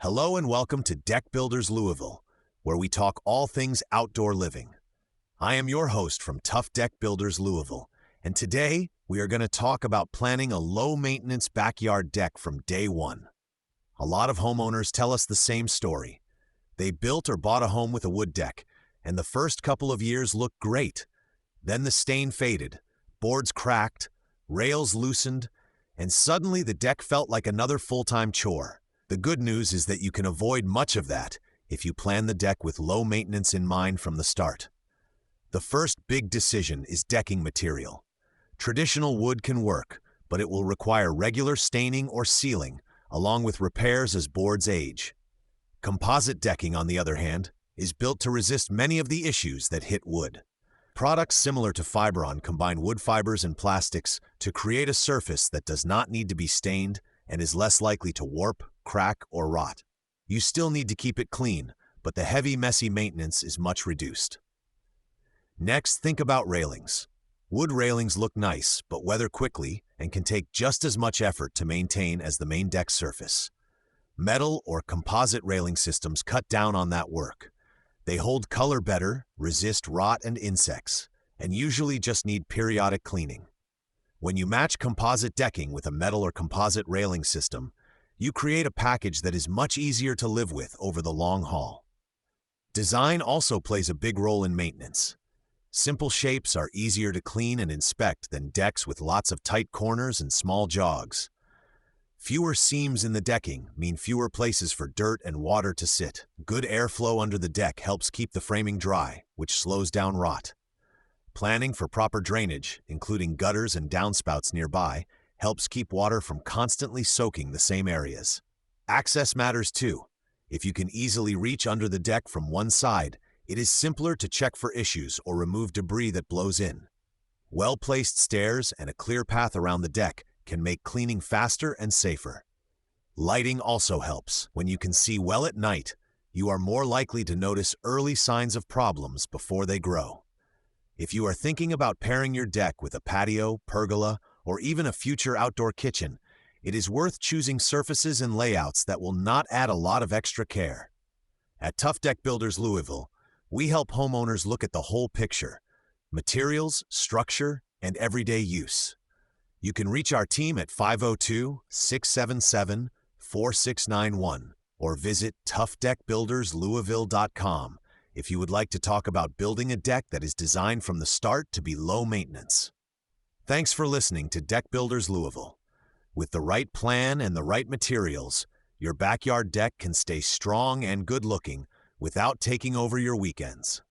Hello and welcome to Deck Builders Louisville, where we talk all things outdoor living. I am your host from Tough Deck Builders Louisville, and today we are going to talk about planning a low-maintenance backyard deck from day one. A lot of homeowners tell us the same story. They built or bought a home with a wood deck, and the first couple of years looked great. Then the stain faded, boards cracked, rails loosened, and suddenly the deck felt like another full-time chore. The good news is that you can avoid much of that if you plan the deck with low maintenance in mind from the start. The first big decision is decking material. Traditional wood can work, but it will require regular staining or sealing, along with repairs as boards age. Composite decking, on the other hand, is built to resist many of the issues that hit wood. Products similar to Fiberon combine wood fibers and plastics to create a surface that does not need to be stained and is less likely to warp, crack, or rot. You still need to keep it clean, but the heavy, messy maintenance is much reduced. Next, think about railings. Wood railings look nice, but weather quickly and can take just as much effort to maintain as the main deck surface. Metal or composite railing systems cut down on that work. They hold color better, resist rot and insects, and usually just need periodic cleaning. When you match composite decking with a metal or composite railing system, you create a package that is much easier to live with over the long haul. Design also plays a big role in maintenance. Simple shapes are easier to clean and inspect than decks with lots of tight corners and small jogs. Fewer seams in the decking mean fewer places for dirt and water to sit. Good airflow under the deck helps keep the framing dry, which slows down rot. Planning for proper drainage, including gutters and downspouts nearby, helps keep water from constantly soaking the same areas. Access matters too. If you can easily reach under the deck from one side, it is simpler to check for issues or remove debris that blows in. Well-placed stairs and a clear path around the deck can make cleaning faster and safer. Lighting also helps. When you can see well at night, you are more likely to notice early signs of problems before they grow. If you are thinking about pairing your deck with a patio, pergola, or even a future outdoor kitchen, it is worth choosing surfaces and layouts that will not add a lot of extra care. At Tough Deck Builders Louisville, we help homeowners look at the whole picture: materials, structure, and everyday use. You can reach our team at 502-677-4691 or visit toughdeckbuilderslouisville.com if you would like to talk about building a deck that is designed from the start to be low maintenance. Thanks for listening to Deck Builders Louisville. With the right plan and the right materials, your backyard deck can stay strong and good-looking without taking over your weekends.